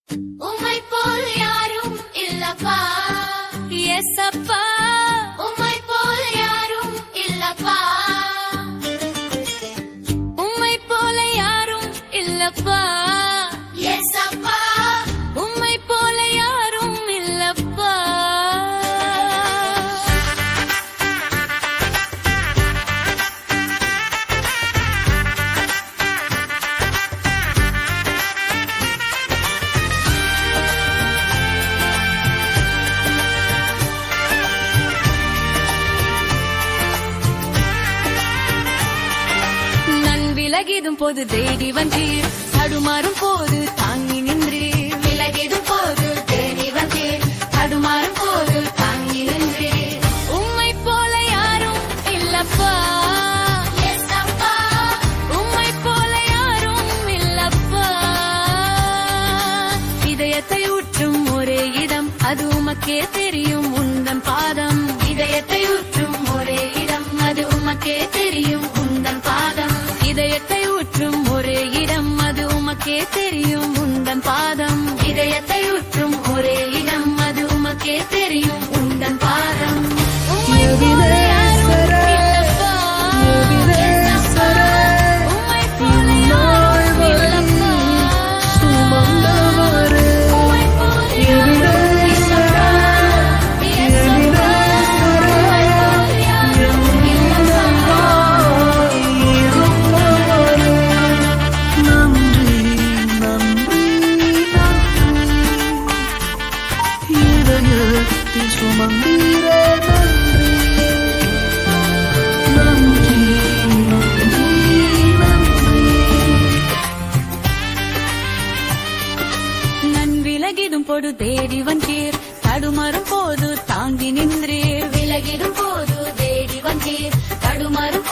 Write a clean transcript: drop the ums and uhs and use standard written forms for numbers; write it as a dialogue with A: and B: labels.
A: உம்மை போல் யாரும் இல்லப்பா.
B: ஏசப்பா
A: உம்மை போல் யாரும் இல்லப்பா.
B: உம்மை போல யாரும் இல்லப்பா.
A: ஏசப்பா
B: உம்மை போல யாரும் இல்லப்பா. நான் விலகிடும் போது தேடி வந்தீர், தடுமாறும் போது தாங்கி நின்றீர்.
A: விலகிடும் போது தேடி வந்தேன், தடுமாறும் போது தாங்கி நின்றேன்.
B: உம்மை போல யாரும் இல்லப்பா.
A: ஏசப்பா
B: உம்மை போல யாரும் இல்லப்பா. இதயத்தை ஊற்றும் ஒரே இடம், அது உமக்கே தெரியும் உந்தன் பாதம்.
A: இதயத்தை ஊற்றும் ஒரே இடம், அது உமக்கே தெரியும் உந்தன் பாதம்.
B: இதயத்தை ஊற்றும் ஒரே இடம், அது உமக்கே தெரியும் உந்தன் பாதம்.
A: இதயத்தை ஊற்றும் ஒரே இடம், அது உமக்கே தெரியும் உந்தன் பாதம்.
B: உம்மை போல யாரும் இல்லப்பா. உம்மை போல யாரும் இல்லப்பா.
A: உம்மை போல் யாரும் இல்லப்பா. ஏசப்பா உம்மை போல் யாரும் இல்லப்பா.
C: சுமந்தீரே நன்றி நன்றி நன்றி.
B: நான் விலகிடும் போது தேடி வந்தீர், தடுமாறும் போது தாங்கி நின்றீர்.
A: விலகிடும் போது தேடி வந்தீர், தடுமாறும்